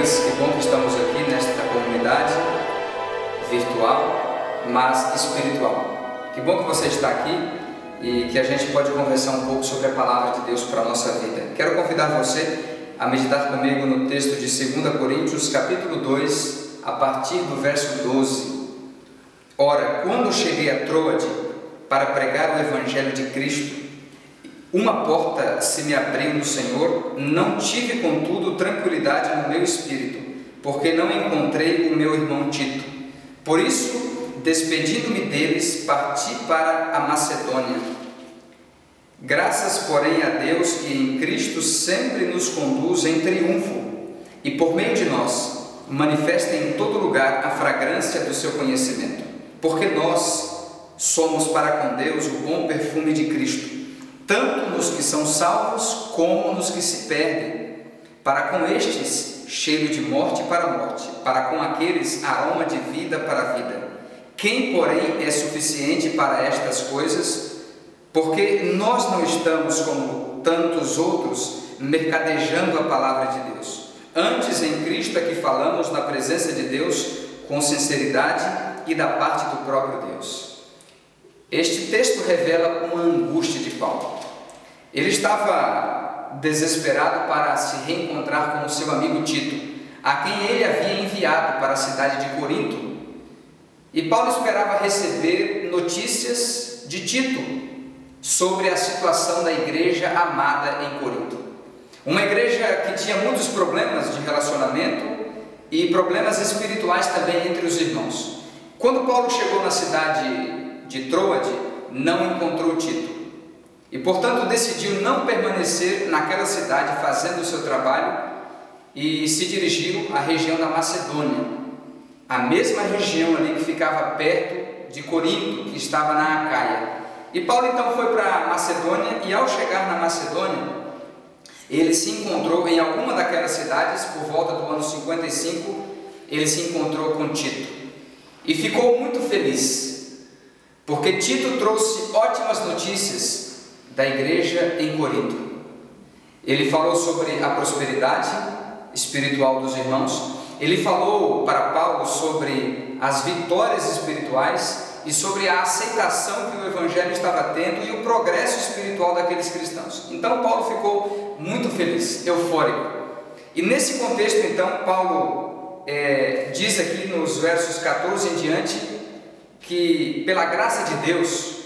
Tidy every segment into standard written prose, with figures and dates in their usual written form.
ouvintes, que bom que estamos aqui nesta comunidade virtual, mas espiritual. Que bom que você está aqui e que a gente pode conversar um pouco sobre a palavra de Deus para a nossa vida. Quero convidar você a meditar comigo no texto de 2 Coríntios, capítulo 2, a partir do verso 12. Ora, quando cheguei a Troade para pregar o Evangelho de Cristo, uma porta se me abriu no Senhor, não tive, contudo, tranquilidade no meu espírito, porque não encontrei o meu irmão Tito. Por isso, despedindo-me deles, parti para a Macedônia. Graças, porém, a Deus que em Cristo sempre nos conduz em triunfo, e por meio de nós manifesta em todo lugar a fragrância do seu conhecimento, porque nós somos para com Deus o bom perfume de Cristo, tanto nos que são salvos como nos que se perdem. Para com estes, cheiro de morte para a morte, para com aqueles, aroma de vida para a vida. Quem, porém, é suficiente para estas coisas? Porque nós não estamos, como tantos outros, mercadejando a palavra de Deus. Antes, em Cristo é que falamos na presença de Deus com sinceridade e da parte do próprio Deus. Este texto revela uma angústia de Paulo. Ele estava desesperado para se reencontrar com o seu amigo Tito, a quem ele havia enviado para a cidade de Corinto. E Paulo esperava receber notícias de Tito sobre a situação da igreja amada em Corinto. Uma igreja que tinha muitos problemas de relacionamento e problemas espirituais também entre os irmãos. Quando Paulo chegou na cidade de Troade, não encontrou Tito e, portanto, decidiu não permanecer naquela cidade fazendo o seu trabalho e se dirigiu à região da Macedônia, a mesma região ali que ficava perto de Corinto, que estava na Acaia. E Paulo então foi para a Macedônia e, ao chegar na Macedônia, ele se encontrou em alguma daquelas cidades. Por volta do ano 55, ele se encontrou com Tito e ficou muito feliz, porque Tito trouxe ótimas notícias da igreja em Corinto. Ele falou sobre a prosperidade espiritual dos irmãos, ele falou para Paulo sobre as vitórias espirituais e sobre a aceitação que o Evangelho estava tendo e o progresso espiritual daqueles cristãos. Então Paulo ficou muito feliz, eufórico. E nesse contexto, então, Paulo diz aqui nos versos 14 em diante, que pela graça de Deus,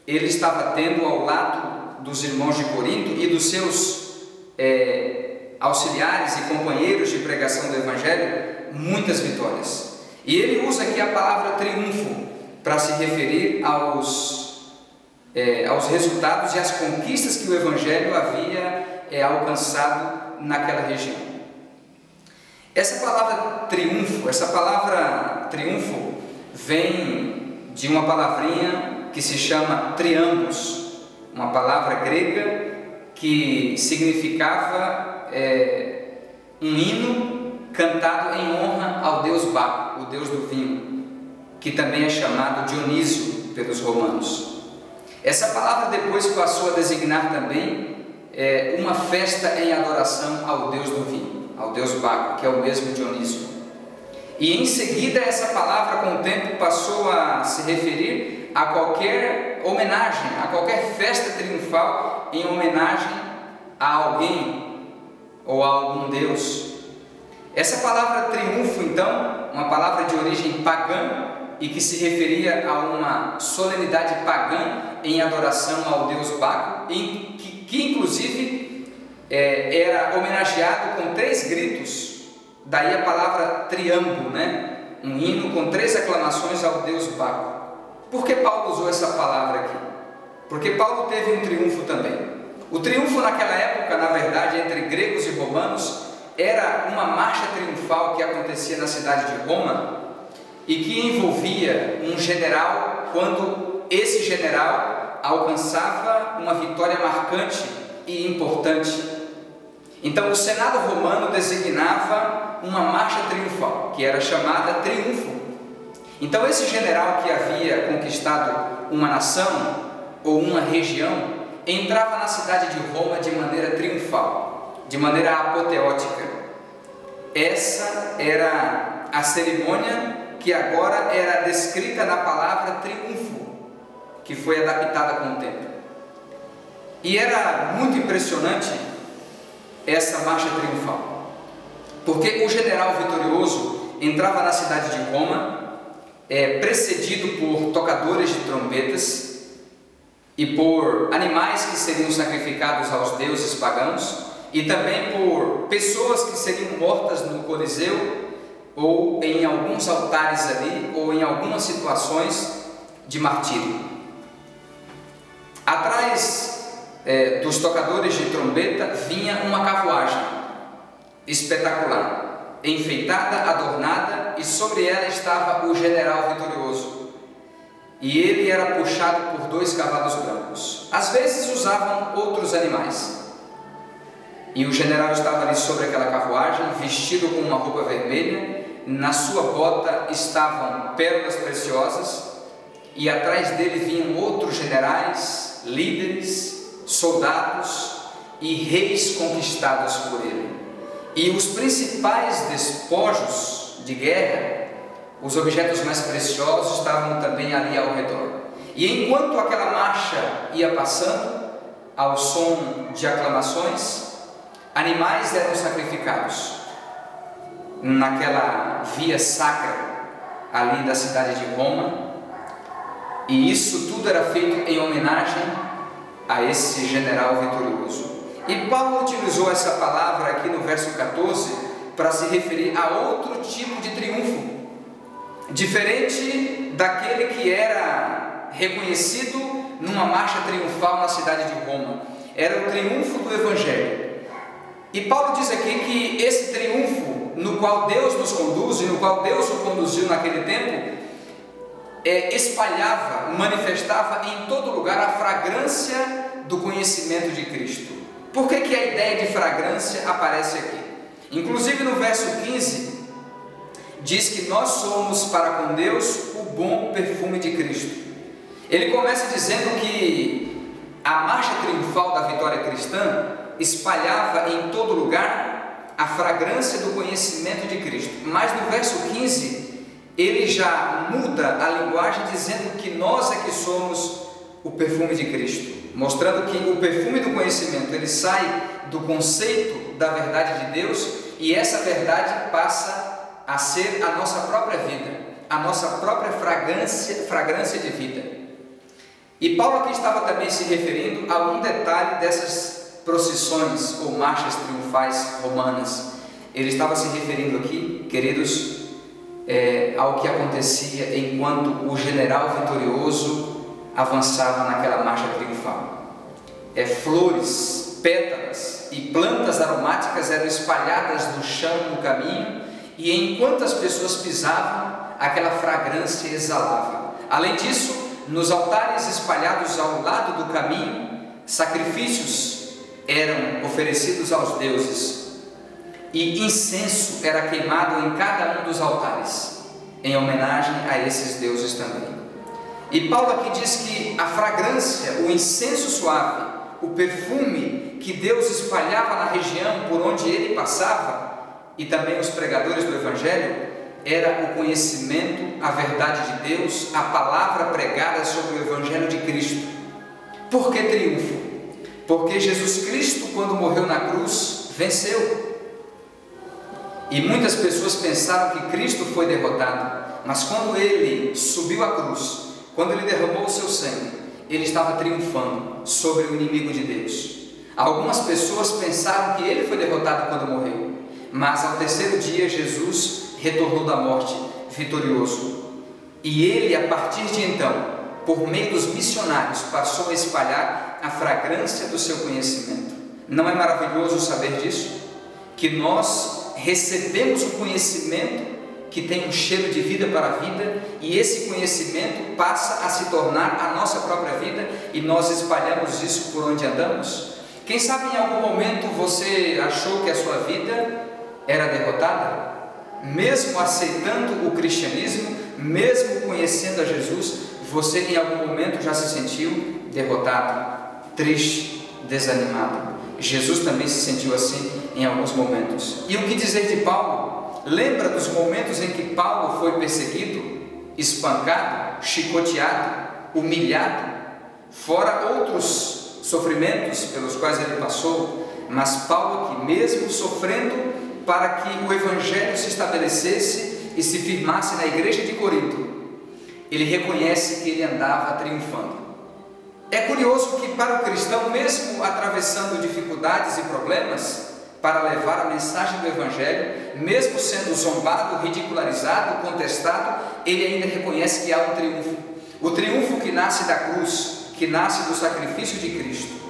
ele estava tendo ao lado dos irmãos de Corinto e dos seus auxiliares e companheiros de pregação do Evangelho, muitas vitórias. E ele usa aqui a palavra triunfo para se referir aos resultados e às conquistas que o Evangelho havia alcançado naquela região. Essa palavra triunfo vem de uma palavrinha que se chama triambos, uma palavra grega que significava um hino cantado em honra ao deus Baco, o deus do vinho, que também é chamado Dionísio pelos romanos. Essa palavra depois passou a designar também uma festa em adoração ao deus do vinho, ao deus Baco, que é o mesmo Dionísio. E em seguida essa palavra, com o tempo, passou a se referir a qualquer homenagem, a qualquer festa triunfal em homenagem a alguém ou a algum deus. Essa palavra triunfo, então, uma palavra de origem pagã e que se referia a uma solenidade pagã em adoração ao deus Baco, que inclusive era homenageado com 3 gritos. Daí a palavra triângulo, um hino com 3 aclamações ao deus Baco. Por que Paulo usou essa palavra aqui? Porque Paulo teve um triunfo também. O triunfo naquela época, na verdade, entre gregos e romanos, era uma marcha triunfal que acontecia na cidade de Roma e que envolvia um general quando esse general alcançava uma vitória marcante e importante. Então o Senado romano designava uma marcha triunfal, que era chamada triunfo. Então esse general que havia conquistado uma nação ou uma região entrava na cidade de Roma de maneira triunfal, de maneira apoteótica. essa era a cerimônia que agora era descrita na palavra triunfo, que foi adaptada com o tempo. E era muito impressionante essa marcha triunfal, porque o general vitorioso entrava na cidade de Roma, precedido por tocadores de trombetas e por animais que seriam sacrificados aos deuses pagãos, e também por pessoas que seriam mortas no Coliseu, ou em alguns altares ali, ou em algumas situações de martírio. Atrás dos tocadores de trombeta vinha uma carruagem espetacular, enfeitada, adornada, e sobre ela estava o general vitorioso, e ele era puxado por 2 cavalos brancos. Às vezes usavam outros animais, e o general estava ali sobre aquela carruagem, vestido com uma roupa vermelha, na sua bota estavam pérolas preciosas, e atrás dele vinham outros generais, líderes, soldados e reis conquistados por ele. E os principais despojos de guerra, os objetos mais preciosos, estavam também ali ao redor. E enquanto aquela marcha ia passando, ao som de aclamações, animais eram sacrificados naquela via sacra ali da cidade de Roma, e isso tudo era feito em homenagem a esse general vitorioso. E Paulo utilizou essa palavra aqui no verso 14 para se referir a outro tipo de triunfo, diferente daquele que era reconhecido numa marcha triunfal na cidade de Roma. Era o triunfo do Evangelho. E Paulo diz aqui que esse triunfo no qual Deus nos conduz, e no qual Deus o conduziu naquele tempo, espalhava, manifestava em todo lugar a fragrância do conhecimento de Cristo. Por que a ideia de fragrância aparece aqui? Inclusive no verso 15, diz que nós somos para com Deus o bom perfume de Cristo. Ele começa dizendo que a marcha triunfal da vitória cristã espalhava em todo lugar a fragrância do conhecimento de Cristo. Mas no verso 15, ele já muda a linguagem, dizendo que nós é que somos o perfume de Cristo, mostrando que o perfume do conhecimento, ele sai do conceito da verdade de Deus, e essa verdade passa a ser a nossa própria vida, a nossa própria fragrância de vida. E Paulo aqui estava também se referindo a um detalhe dessas procissões ou marchas triunfais romanas. Ele estava se referindo aqui, queridos, ao que acontecia enquanto o general vitorioso avançava naquela marcha triunfal. Flores, pétalas e plantas aromáticas eram espalhadas no chão, no caminho, e enquanto as pessoas pisavam, aquela fragrância exalava. Além disso, nos altares espalhados ao lado do caminho, sacrifícios eram oferecidos aos deuses, e incenso era queimado em cada um dos altares, em homenagem a esses deuses também. E Paulo aqui diz que a fragrância, o incenso suave, o perfume que Deus espalhava na região por onde ele passava, e também os pregadores do Evangelho, era o conhecimento, a verdade de Deus, a palavra pregada sobre o Evangelho de Cristo. Por que triunfo? Porque Jesus Cristo, quando morreu na cruz, venceu. E muitas pessoas pensaram que Cristo foi derrotado, mas quando ele subiu à cruz, quando ele derramou o seu sangue, ele estava triunfando sobre o inimigo de Deus. Algumas pessoas pensaram que ele foi derrotado quando morreu, mas ao terceiro dia Jesus retornou da morte vitorioso. E ele, a partir de então, por meio dos missionários, passou a espalhar a fragrância do seu conhecimento. Não é maravilhoso saber disso? Que nós recebemos o conhecimento que tem um cheiro de vida para a vida, e esse conhecimento passa a se tornar a nossa própria vida, e nós espalhamos isso por onde andamos. Quem sabe em algum momento você achou que a sua vida era derrotada? Mesmo aceitando o cristianismo, mesmo conhecendo a Jesus, você em algum momento já se sentiu derrotado, triste, desanimado. Jesus também se sentiu assim em alguns momentos. E o que dizer de Paulo? Lembra dos momentos em que Paulo foi perseguido, espancado, chicoteado, humilhado, fora outros sofrimentos pelos quais ele passou, mas Paulo aqui, mesmo sofrendo para que o Evangelho se estabelecesse e se firmasse na igreja de Corinto, ele reconhece que ele andava triunfando. É curioso que para o cristão, mesmo atravessando dificuldades e problemas, para levar a mensagem do Evangelho, mesmo sendo zombado, ridicularizado, contestado, ele ainda reconhece que há um triunfo. O triunfo que nasce da cruz, que nasce do sacrifício de Cristo.